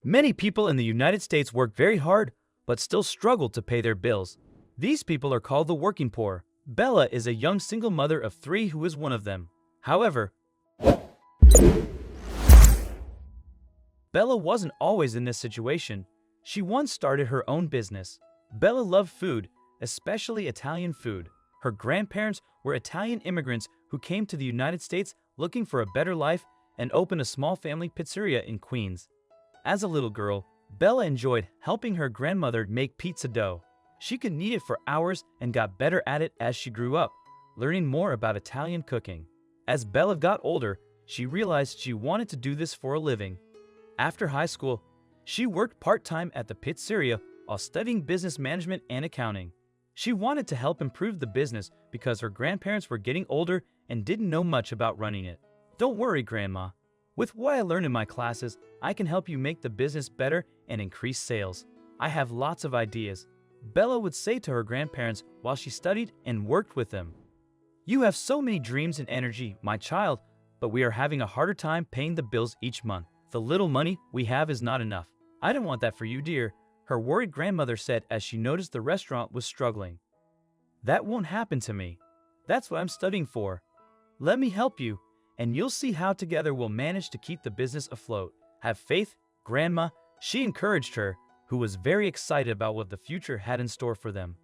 Many people in the United States work very hard but still struggle to pay their bills. These people are called the working poor. Bella is a young single mother of three who is one of them. However, Bella wasn't always in this situation. She once started her own business. Bella loved food, especially Italian food. Her grandparents were Italian immigrants who came to the United States looking for a better life and opened a small family pizzeria in Queens. As a little girl, Bella enjoyed helping her grandmother make pizza dough. She could knead it for hours and got better at it as she grew up, learning more about Italian cooking. As Bella got older, she realized she wanted to do this for a living. After high school, she worked part-time at the pizzeria while studying business management and accounting. She wanted to help improve the business because her grandparents were getting older and didn't know much about running it. "Don't worry, Grandma. With what I learned in my classes, I can help you make the business better and increase sales. I have lots of ideas," Bella would say to her grandparents while she studied and worked with them. "You have so many dreams and energy, my child, but we are having a harder time paying the bills each month. The little money we have is not enough." "I don't want that for you, dear," her worried grandmother said as she noticed the restaurant was struggling. "That won't happen to me. That's what I'm studying for. Let me help you, and you'll see how together we'll manage to keep the business afloat. Have faith, Grandma," she encouraged her, who was very excited about what the future had in store for them.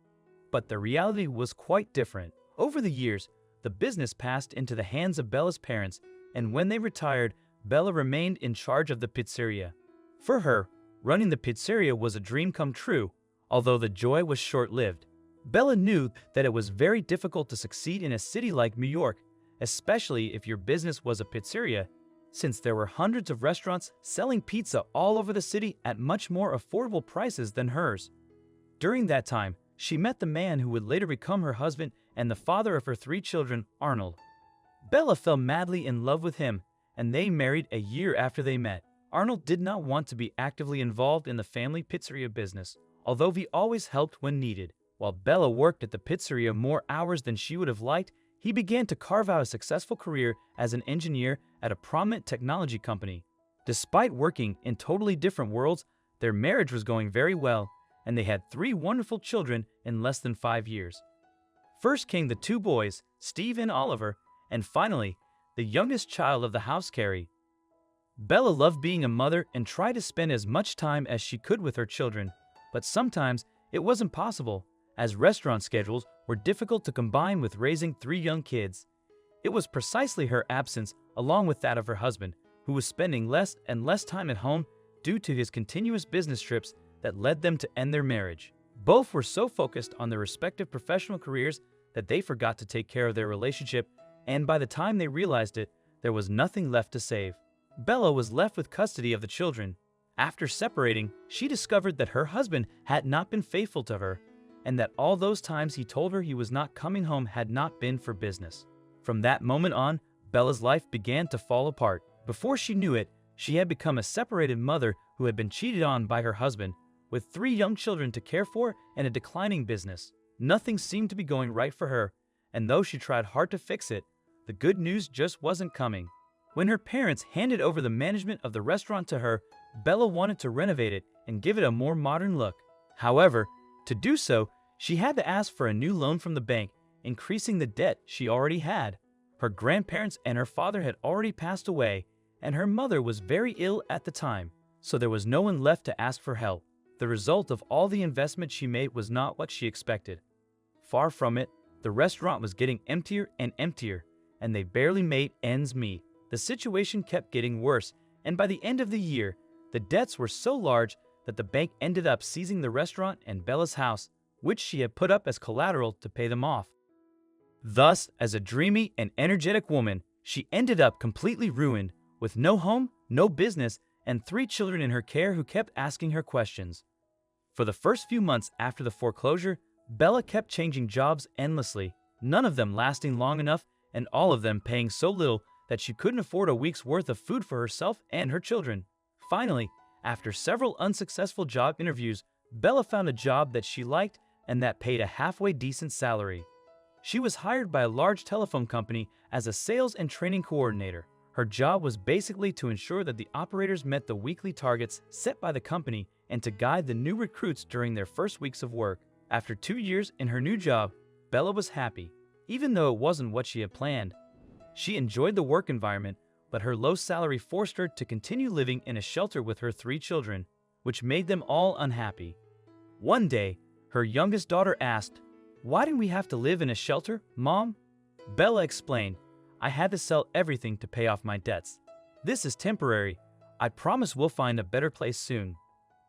But the reality was quite different. Over the years, the business passed into the hands of Bella's parents, and when they retired, Bella remained in charge of the pizzeria. For her, running the pizzeria was a dream come true, although the joy was short-lived. Bella knew that it was very difficult to succeed in a city like New York, especially if your business was a pizzeria, since there were hundreds of restaurants selling pizza all over the city at much more affordable prices than hers. During that time, she met the man who would later become her husband and the father of her three children, Arnold. Bella fell madly in love with him, and they married a year after they met. Arnold did not want to be actively involved in the family pizzeria business, although he always helped when needed. While Bella worked at the pizzeria more hours than she would have liked, he began to carve out a successful career as an engineer at a prominent technology company. Despite working in totally different worlds, their marriage was going very well, and they had three wonderful children in less than 5 years. First came the two boys, Steve and Oliver, and finally, the youngest child of the house, Carrie. Bella loved being a mother and tried to spend as much time as she could with her children, but sometimes it wasn't possible, as restaurant schedules were difficult to combine with raising three young kids. It was precisely her absence, along with that of her husband, who was spending less and less time at home due to his continuous business trips, that led them to end their marriage. Both were so focused on their respective professional careers that they forgot to take care of their relationship, and by the time they realized it, there was nothing left to save. Bella was left with custody of the children. After separating, she discovered that her husband had not been faithful to her, and that all those times he told her he was not coming home had not been for business. From that moment on, Bella's life began to fall apart. Before she knew it, she had become a separated mother who had been cheated on by her husband, with three young children to care for and a declining business. Nothing seemed to be going right for her, and though she tried hard to fix it, the good news just wasn't coming. When her parents handed over the management of the restaurant to her, Bella wanted to renovate it and give it a more modern look. However, to do so, she had to ask for a new loan from the bank, increasing the debt she already had. Her grandparents and her father had already passed away, and her mother was very ill at the time, so there was no one left to ask for help. The result of all the investment she made was not what she expected. Far from it, the restaurant was getting emptier and emptier, and they barely made ends meet. The situation kept getting worse, and by the end of the year, the debts were so large that the bank ended up seizing the restaurant and Bella's house, which she had put up as collateral to pay them off. Thus, as a dreamy and energetic woman, she ended up completely ruined, with no home, no business, and three children in her care who kept asking her questions. For the first few months after the foreclosure, Bella kept changing jobs endlessly, none of them lasting long enough and all of them paying so little that she couldn't afford a week's worth of food for herself and her children. Finally, after several unsuccessful job interviews, Bella found a job that she liked and that paid a halfway decent salary. She was hired by a large telephone company as a sales and training coordinator. Her job was basically to ensure that the operators met the weekly targets set by the company and to guide the new recruits during their first weeks of work. After 2 years in her new job, Bella was happy, even though it wasn't what she had planned. She enjoyed the work environment, but her low salary forced her to continue living in a shelter with her 3 children, which made them all unhappy. One day, her youngest daughter asked, "Why do we have to live in a shelter, Mom?" Bella explained, "I had to sell everything to pay off my debts. This is temporary. I promise we'll find a better place soon."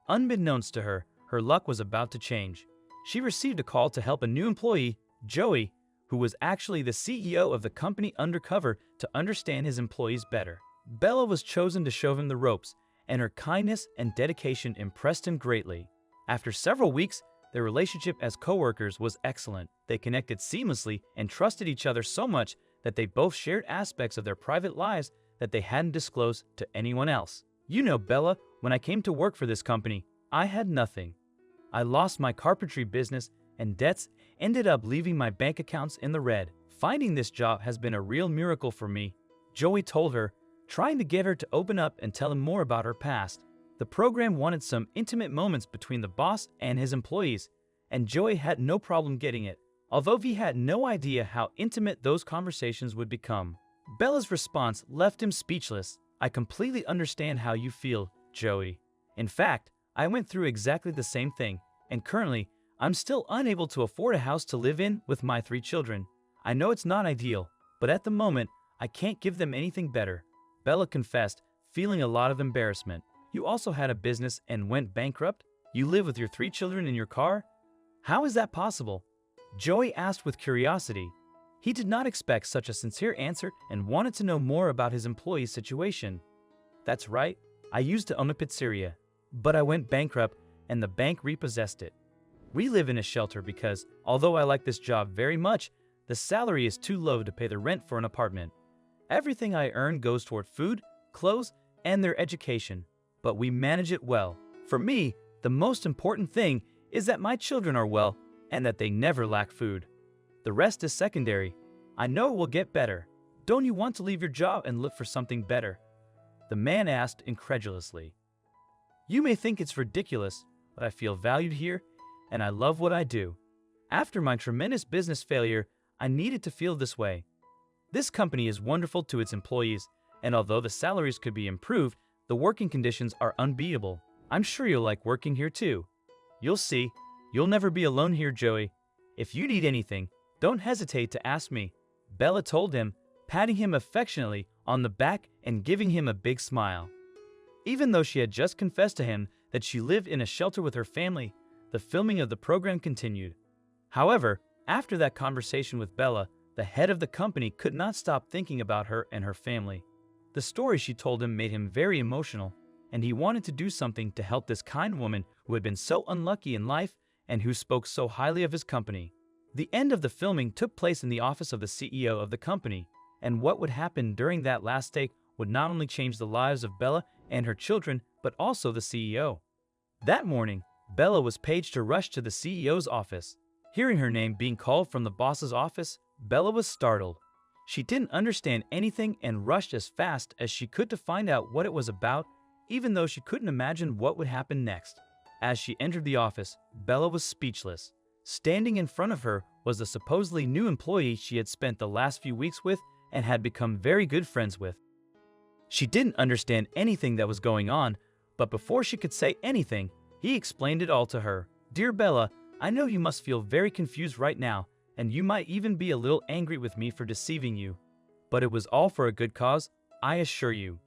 Unbeknownst to her, her luck was about to change. She received a call to help a new employee, Joey, who was actually the CEO of the company undercover, to understand his employees better. Bella was chosen to show him the ropes, and her kindness and dedication impressed him greatly. After several weeks, their relationship as co-workers was excellent. They connected seamlessly and trusted each other so much that they both shared aspects of their private lives that they hadn't disclosed to anyone else. "You know, Bella, when I came to work for this company, I had nothing. I lost my carpentry business and debts ended up leaving my bank accounts in the red. Finding this job has been a real miracle for me," Joey told her, trying to get her to open up and tell him more about her past. The program wanted some intimate moments between the boss and his employees, and Joey had no problem getting it, although he had no idea how intimate those conversations would become. Bella's response left him speechless. "I completely understand how you feel, Joey. In fact, I went through exactly the same thing, and currently, I'm still unable to afford a house to live in with my 3 children. I know it's not ideal, but at the moment, I can't give them anything better," Bella confessed, feeling a lot of embarrassment. "You also had a business and went bankrupt? You live with your 3 children in your car? How is that possible?" Joey asked with curiosity. He did not expect such a sincere answer and wanted to know more about his employee's situation. "That's right, I used to own a pizzeria, but I went bankrupt and the bank repossessed it. We live in a shelter because, although I like this job very much, the salary is too low to pay the rent for an apartment. Everything I earn goes toward food, clothes, and their education, but we manage it well. For me, the most important thing is that my children are well and that they never lack food. The rest is secondary. I know it will get better. Don't you want to leave your job and look for something better?" The man asked incredulously. "You may think it's ridiculous, but I feel valued here and I love what I do. After my tremendous business failure, I needed to feel this way. This company is wonderful to its employees, and although the salaries could be improved, the working conditions are unbeatable. I'm sure you'll like working here too. You'll see, you'll never be alone here, Joey. If you need anything, don't hesitate to ask me," Bella told him, patting him affectionately on the back and giving him a big smile. Even though she had just confessed to him that she lived in a shelter with her family, the filming of the program continued. However, after that conversation with Bella, the head of the company could not stop thinking about her and her family. The story she told him made him very emotional, and he wanted to do something to help this kind woman who had been so unlucky in life and who spoke so highly of his company. The end of the filming took place in the office of the CEO of the company, and what would happen during that last take would not only change the lives of Bella and her children, but also the CEO. That morning, Bella was paged to rush to the CEO's office. Hearing her name being called from the boss's office, Bella was startled. She didn't understand anything and rushed as fast as she could to find out what it was about, even though she couldn't imagine what would happen next. As she entered the office, Bella was speechless. Standing in front of her was the supposedly new employee she had spent the last few weeks with and had become very good friends with. She didn't understand anything that was going on, but before she could say anything, he explained it all to her. "Dear Bella, I know you must feel very confused right now, and you might even be a little angry with me for deceiving you. But it was all for a good cause, I assure you.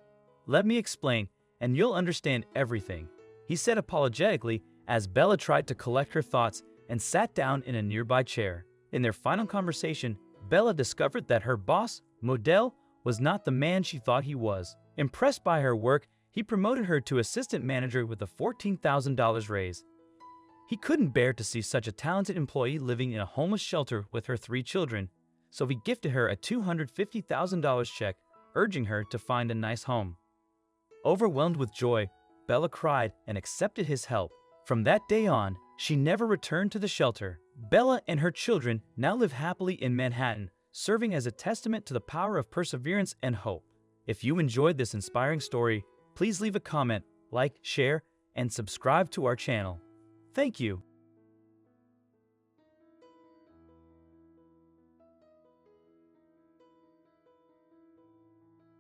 Let me explain, and you'll understand everything," he said apologetically as Bella tried to collect her thoughts and sat down in a nearby chair. In their final conversation, Bella discovered that her boss, Modell, was not the man she thought he was. Impressed by her work, he promoted her to assistant manager with a $14,000 raise. He couldn't bear to see such a talented employee living in a homeless shelter with her 3 children, so he gifted her a $250,000 check, urging her to find a nice home. Overwhelmed with joy, Bella cried and accepted his help. From that day on, she never returned to the shelter. Bella and her children now live happily in Manhattan, serving as a testament to the power of perseverance and hope. If you enjoyed this inspiring story, please leave a comment, like, share, and subscribe to our channel. Thank you.